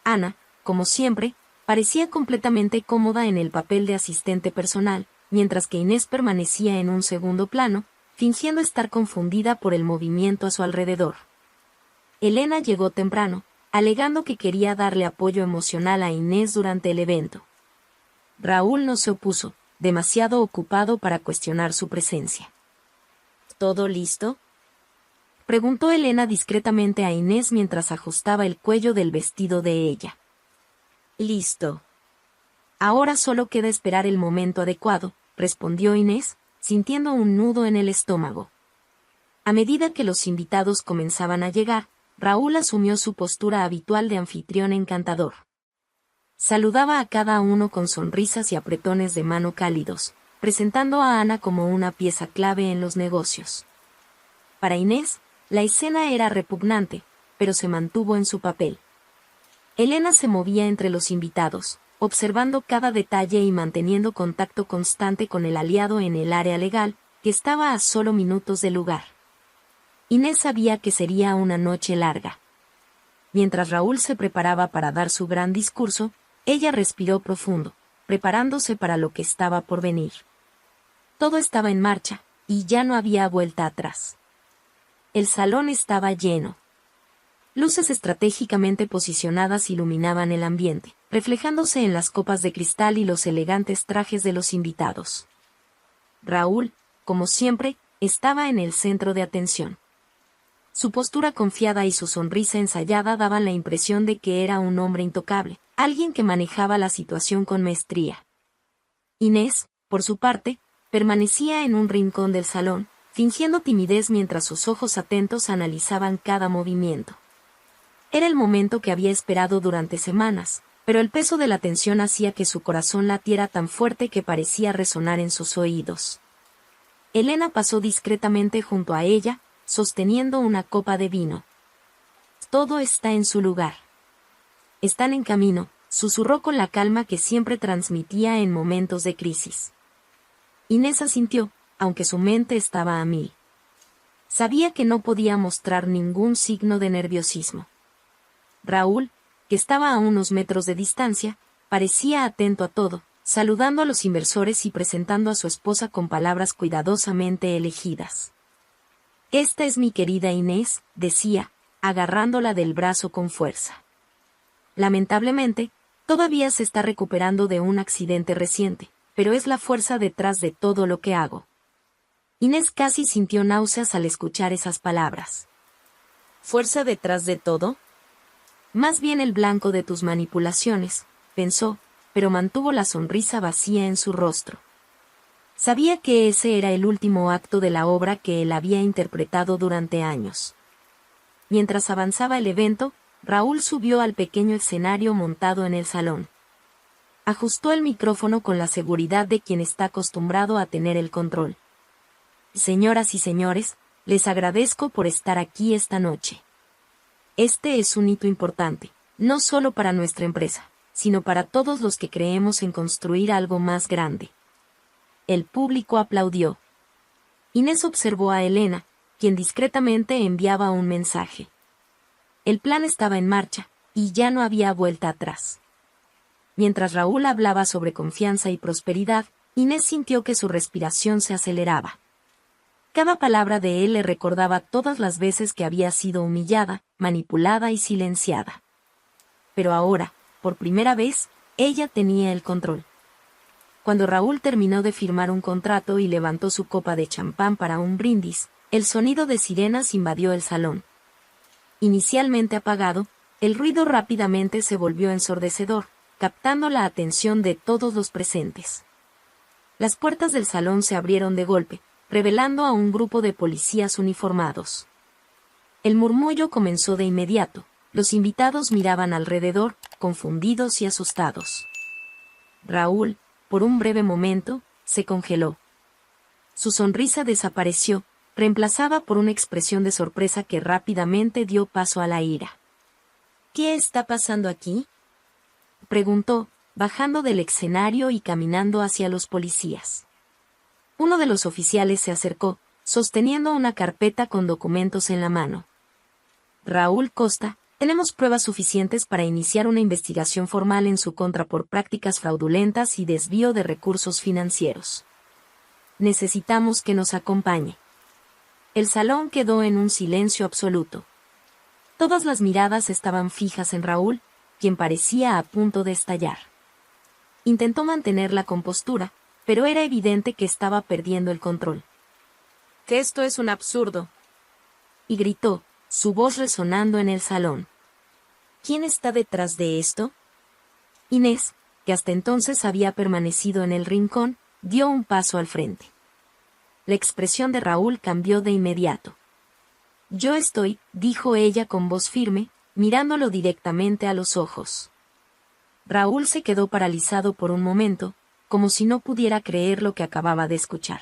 Speaker 1: Ana, como siempre, parecía completamente cómoda en el papel de asistente personal, mientras que Inés permanecía en un segundo plano, fingiendo estar confundida por el movimiento a su alrededor. Elena llegó temprano, alegando que quería darle apoyo emocional a Inés durante el evento. Raúl no se opuso, demasiado ocupado para cuestionar su presencia.
Speaker 2: ¿Todo listo?,
Speaker 1: preguntó Elena discretamente a Inés mientras ajustaba el cuello del vestido de ella.
Speaker 2: Listo.
Speaker 1: Ahora solo queda esperar el momento adecuado, respondió Inés, sintiendo un nudo en el estómago. A medida que los invitados comenzaban a llegar, Raúl asumió su postura habitual de anfitrión encantador. Saludaba a cada uno con sonrisas y apretones de mano cálidos, presentando a Ana como una pieza clave en los negocios. Para Inés, la escena era repugnante, pero se mantuvo en su papel. Elena se movía entre los invitados, observando cada detalle y manteniendo contacto constante con el aliado en el área legal, que estaba a solo minutos del lugar. Inés sabía que sería una noche larga. Mientras Raúl se preparaba para dar su gran discurso, ella respiró profundo, preparándose para lo que estaba por venir. Todo estaba en marcha, y ya no había vuelta atrás. El salón estaba lleno. Luces estratégicamente posicionadas iluminaban el ambiente, reflejándose en las copas de cristal y los elegantes trajes de los invitados. Raúl, como siempre, estaba en el centro de atención. Su postura confiada y su sonrisa ensayada daban la impresión de que era un hombre intocable, alguien que manejaba la situación con maestría. Inés, por su parte, permanecía en un rincón del salón, fingiendo timidez mientras sus ojos atentos analizaban cada movimiento. Era el momento que había esperado durante semanas, pero el peso de la tensión hacía que su corazón latiera tan fuerte que parecía resonar en sus oídos. Elena pasó discretamente junto a ella, sosteniendo una copa de vino. Todo está en su lugar. Están en camino, susurró con la calma que siempre transmitía en momentos de crisis. Inés asintió, aunque su mente estaba a mil. Sabía que no podía mostrar ningún signo de nerviosismo. Raúl, que estaba a unos metros de distancia, parecía atento a todo, saludando a los inversores y presentando a su esposa con palabras cuidadosamente elegidas. «Esta es mi querida Inés», decía, agarrándola del brazo con fuerza. Lamentablemente, todavía se está recuperando de un accidente reciente, pero es la fuerza detrás de todo lo que hago. Inés casi sintió náuseas al escuchar esas palabras.
Speaker 2: ¿Fuerza detrás de todo?
Speaker 1: Más bien el blanco de tus manipulaciones, pensó, pero mantuvo la sonrisa vacía en su rostro. Sabía que ese era el último acto de la obra que él había interpretado durante años. Mientras avanzaba el evento, Raúl subió al pequeño escenario montado en el salón. Ajustó el micrófono con la seguridad de quien está acostumbrado a tener el control. «Señoras y señores, les agradezco por estar aquí esta noche. Este es un hito importante, no solo para nuestra empresa, sino para todos los que creemos en construir algo más grande». El público aplaudió. Inés observó a Elena, quien discretamente enviaba un mensaje. El plan estaba en marcha, y ya no había vuelta atrás. Mientras Raúl hablaba sobre confianza y prosperidad, Inés sintió que su respiración se aceleraba. Cada palabra de él le recordaba todas las veces que había sido humillada, manipulada y silenciada. Pero ahora, por primera vez, ella tenía el control. Cuando Raúl terminó de firmar un contrato y levantó su copa de champán para un brindis, el sonido de sirenas invadió el salón. Inicialmente apagado, el ruido rápidamente se volvió ensordecedor, captando la atención de todos los presentes. Las puertas del salón se abrieron de golpe, revelando a un grupo de policías uniformados. El murmullo comenzó de inmediato, los invitados miraban alrededor, confundidos y asustados. Raúl, por un breve momento, se congeló. Su sonrisa desapareció, reemplazada por una expresión de sorpresa que rápidamente dio paso a la ira.
Speaker 2: ¿Qué está pasando aquí?,
Speaker 1: preguntó, bajando del escenario y caminando hacia los policías. Uno de los oficiales se acercó, sosteniendo una carpeta con documentos en la mano. «Raúl Costa, tenemos pruebas suficientes para iniciar una investigación formal en su contra por prácticas fraudulentas y desvío de recursos financieros. Necesitamos que nos acompañe». El salón quedó en un silencio absoluto. Todas las miradas estaban fijas en Raúl, quien parecía a punto de estallar. Intentó mantener la compostura, pero era evidente que estaba perdiendo el control.
Speaker 2: «Que esto es un absurdo»,
Speaker 1: y gritó, su voz resonando en el salón.
Speaker 2: «¿Quién está detrás de esto?».
Speaker 1: Inés, que hasta entonces había permanecido en el rincón, dio un paso al frente. La expresión de Raúl cambió de inmediato. «Yo estoy», dijo ella con voz firme, mirándolo directamente a los ojos. Raúl se quedó paralizado por un momento, como si no pudiera creer lo que acababa de escuchar.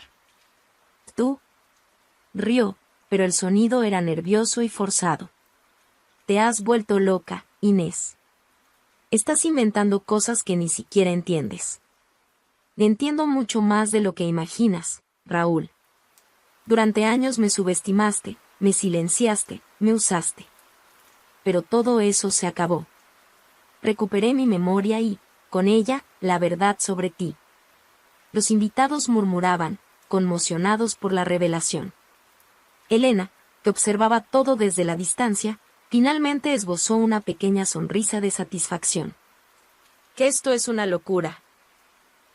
Speaker 1: «¿Tú?». Rió, pero el sonido era nervioso y forzado. «Te has vuelto loca, Inés. Estás inventando cosas que ni siquiera entiendes». «Entiendo mucho más de lo que imaginas, Raúl. Durante años me subestimaste, me silenciaste, me usaste. Pero todo eso se acabó. Recuperé mi memoria y, con ella, la verdad sobre ti». Los invitados murmuraban, conmocionados por la revelación. Elena, que observaba todo desde la distancia, finalmente esbozó una pequeña sonrisa de satisfacción.
Speaker 2: «Que esto es una locura»,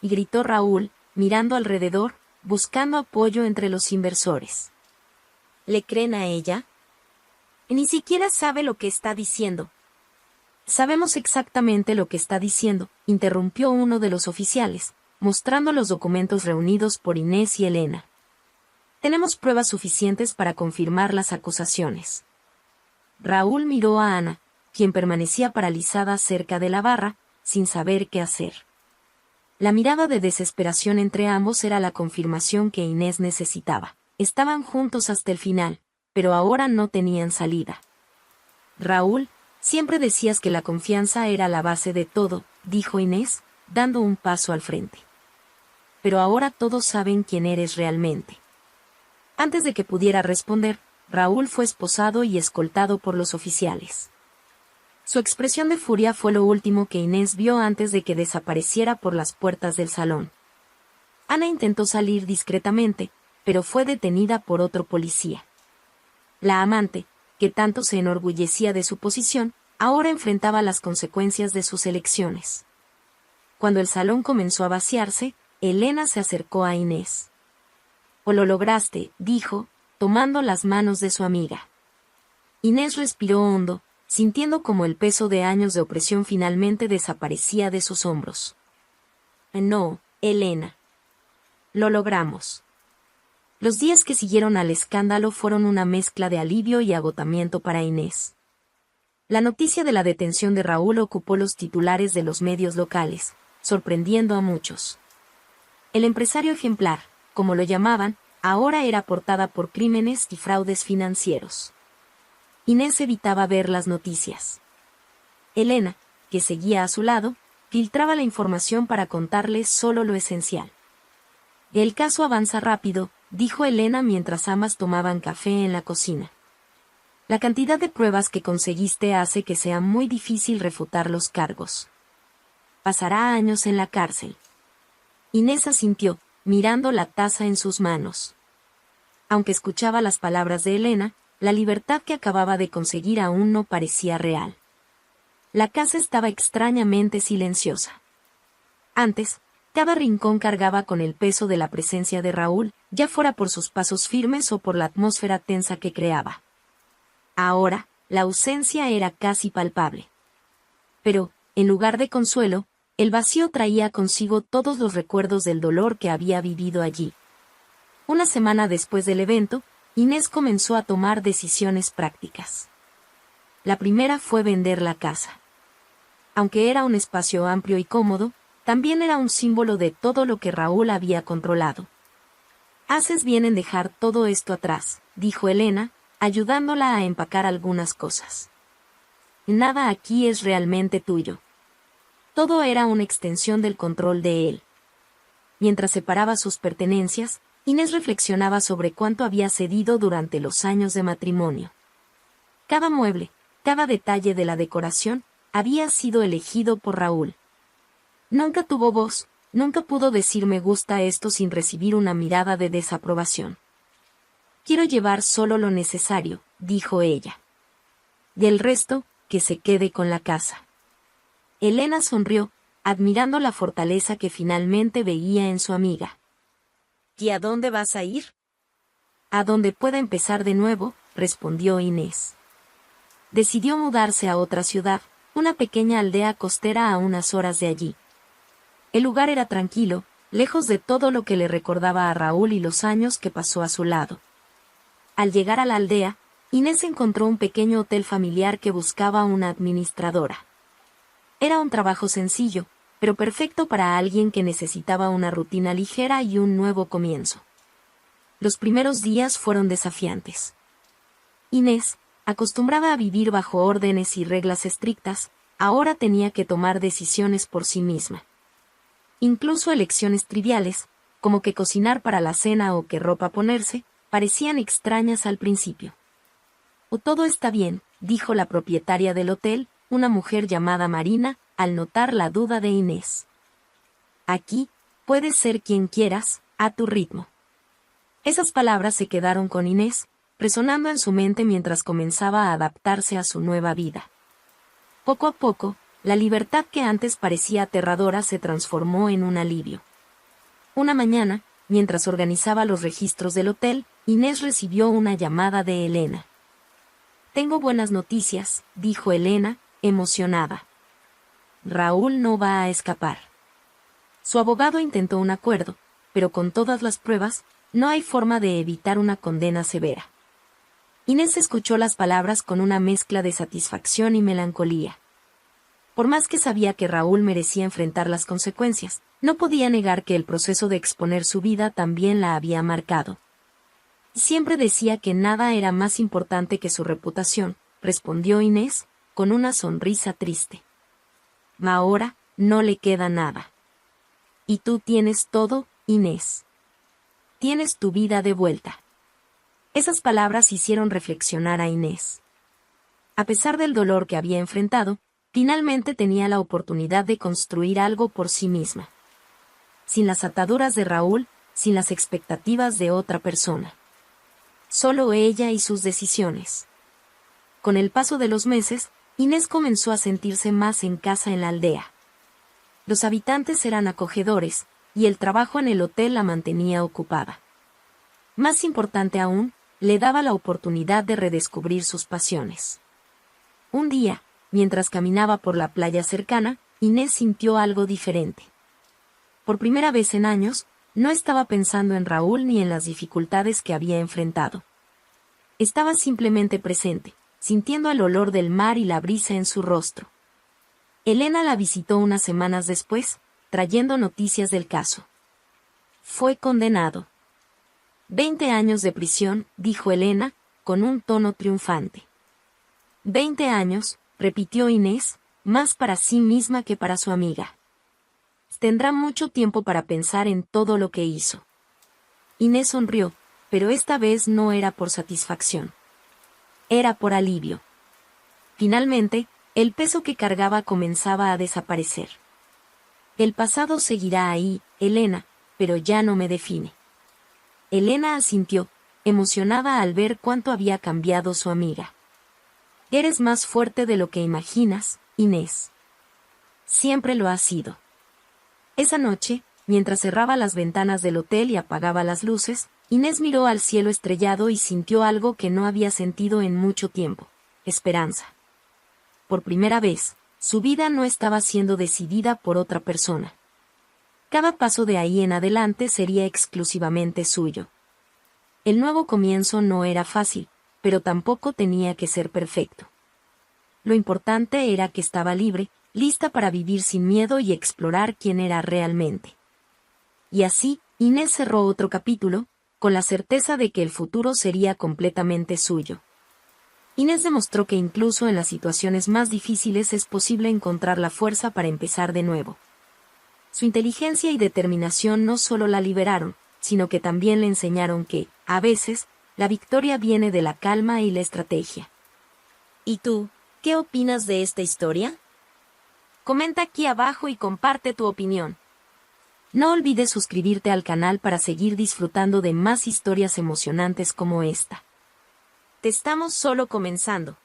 Speaker 1: y gritó Raúl, mirando alrededor, buscando apoyo entre los inversores.
Speaker 2: ¿Le creen a ella?
Speaker 1: Ni siquiera sabe lo que está diciendo. Sabemos exactamente lo que está diciendo, interrumpió uno de los oficiales, mostrando los documentos reunidos por Inés y Elena. Tenemos pruebas suficientes para confirmar las acusaciones. Raúl miró a Ana, quien permanecía paralizada cerca de la barra, sin saber qué hacer. La mirada de desesperación entre ambos era la confirmación que Inés necesitaba. Estaban juntos hasta el final, pero ahora no tenían salida. Raúl, Siempre decías que la confianza era la base de todo, dijo Inés, dando un paso al frente. Pero ahora todos saben quién eres realmente. Antes de que pudiera responder, Raúl fue esposado y escoltado por los oficiales. Su expresión de furia fue lo último que Inés vio antes de que desapareciera por las puertas del salón. Ana intentó salir discretamente, pero fue detenida por otro policía. La amante, que tanto se enorgullecía de su posición, ahora enfrentaba las consecuencias de sus elecciones. Cuando el salón comenzó a vaciarse, Elena se acercó a Inés. «O lo lograste», dijo, tomando las manos de su amiga. Inés respiró hondo, sintiendo como el peso de años de opresión finalmente desaparecía de sus hombros. «No, Elena. Lo logramos». Los días que siguieron al escándalo fueron una mezcla de alivio y agotamiento para Inés. La noticia de la detención de Raúl ocupó los titulares de los medios locales, sorprendiendo a muchos. El empresario ejemplar, como lo llamaban, ahora era portada por crímenes y fraudes financieros. Inés evitaba ver las noticias. Elena, que seguía a su lado, filtraba la información para contarles solo lo esencial. «El caso avanza rápido», dijo Elena mientras ambas tomaban café en la cocina. «La cantidad de pruebas que conseguiste hace que sea muy difícil refutar los cargos. Pasará años en la cárcel». Inés asintió, mirando la taza en sus manos. Aunque escuchaba las palabras de Elena, la libertad que acababa de conseguir aún no parecía real. La casa estaba extrañamente silenciosa. Antes, cada rincón cargaba con el peso de la presencia de Raúl, ya fuera por sus pasos firmes o por la atmósfera tensa que creaba. Ahora, la ausencia era casi palpable. Pero, en lugar de consuelo, el vacío traía consigo todos los recuerdos del dolor que había vivido allí. Una semana después del evento, Inés comenzó a tomar decisiones prácticas. La primera fue vender la casa. Aunque era un espacio amplio y cómodo, también era un símbolo de todo lo que Raúl había controlado. «Haces bien en dejar todo esto atrás», dijo Elena, ayudándola a empacar algunas cosas. «Nada aquí es realmente tuyo. Todo era una extensión del control de él». Mientras separaba sus pertenencias, Inés reflexionaba sobre cuánto había cedido durante los años de matrimonio. Cada mueble, cada detalle de la decoración, había sido elegido por Raúl. Nunca tuvo voz, nunca pudo decir me gusta esto sin recibir una mirada de desaprobación. «Quiero llevar solo lo necesario», dijo ella. «Del resto, que se quede con la casa». Elena sonrió, admirando la fortaleza que finalmente veía en su amiga.
Speaker 2: ¿Y a dónde vas a ir?
Speaker 1: «A donde pueda empezar de nuevo», respondió Inés. Decidió mudarse a otra ciudad, una pequeña aldea costera a unas horas de allí. El lugar era tranquilo, lejos de todo lo que le recordaba a Raúl y los años que pasó a su lado. Al llegar a la aldea, Inés encontró un pequeño hotel familiar que buscaba una administradora. Era un trabajo sencillo, pero perfecto para alguien que necesitaba una rutina ligera y un nuevo comienzo. Los primeros días fueron desafiantes. Inés, acostumbrada a vivir bajo órdenes y reglas estrictas, ahora tenía que tomar decisiones por sí misma. Incluso elecciones triviales, como qué cocinar para la cena o qué ropa ponerse, parecían extrañas al principio. «O todo está bien», dijo la propietaria del hotel, una mujer llamada Marina, al notar la duda de Inés. «Aquí, puedes ser quien quieras, a tu ritmo». Esas palabras se quedaron con Inés, resonando en su mente mientras comenzaba a adaptarse a su nueva vida. Poco a poco, la libertad que antes parecía aterradora se transformó en un alivio. Una mañana, mientras organizaba los registros del hotel, Inés recibió una llamada de Elena. «Tengo buenas noticias», dijo Elena, emocionada. «Raúl no va a escapar». Su abogado intentó un acuerdo, pero con todas las pruebas, no hay forma de evitar una condena severa. Inés escuchó las palabras con una mezcla de satisfacción y melancolía. Por más que sabía que Raúl merecía enfrentar las consecuencias, no podía negar que el proceso de exponer su vida también la había marcado. «Siempre decía que nada era más importante que su reputación», respondió Inés, con una sonrisa triste. Ahora, no le queda nada. Y tú tienes todo, Inés. Tienes tu vida de vuelta. Esas palabras hicieron reflexionar a Inés. A pesar del dolor que había enfrentado, finalmente tenía la oportunidad de construir algo por sí misma. Sin las ataduras de Raúl, sin las expectativas de otra persona. Solo ella y sus decisiones. Con el paso de los meses, Inés comenzó a sentirse más en casa en la aldea. Los habitantes eran acogedores, y el trabajo en el hotel la mantenía ocupada. Más importante aún, le daba la oportunidad de redescubrir sus pasiones. Un día, mientras caminaba por la playa cercana, Inés sintió algo diferente. Por primera vez en años, no estaba pensando en Raúl ni en las dificultades que había enfrentado. Estaba simplemente presente, sintiendo el olor del mar y la brisa en su rostro. Elena la visitó unas semanas después, trayendo noticias del caso. Fue condenado. 20 años de prisión, dijo Elena, con un tono triunfante. 20 años, repitió Inés, más para sí misma que para su amiga. Tendrá mucho tiempo para pensar en todo lo que hizo. Inés sonrió, pero esta vez no era por satisfacción. Era por alivio. Finalmente, el peso que cargaba comenzaba a desaparecer. El pasado seguirá ahí, Elena, pero ya no me define. Elena asintió, emocionada al ver cuánto había cambiado su amiga. Eres más fuerte de lo que imaginas, Inés. Siempre lo has sido. Esa noche, mientras cerraba las ventanas del hotel y apagaba las luces, Inés miró al cielo estrellado y sintió algo que no había sentido en mucho tiempo: esperanza. Por primera vez, su vida no estaba siendo decidida por otra persona. Cada paso de ahí en adelante sería exclusivamente suyo. El nuevo comienzo no era fácil, pero tampoco tenía que ser perfecto. Lo importante era que estaba libre, lista para vivir sin miedo y explorar quién era realmente. Y así, Inés cerró otro capítulo, con la certeza de que el futuro sería completamente suyo. Inés demostró que incluso en las situaciones más difíciles es posible encontrar la fuerza para empezar de nuevo. Su inteligencia y determinación no solo la liberaron, sino que también le enseñaron que, a veces, la victoria viene de la calma y la estrategia.
Speaker 2: ¿Y tú, qué opinas de esta historia?
Speaker 1: Comenta aquí abajo y comparte tu opinión. No olvides suscribirte al canal para seguir disfrutando de más historias emocionantes como esta.
Speaker 2: Te estamos solo comenzando.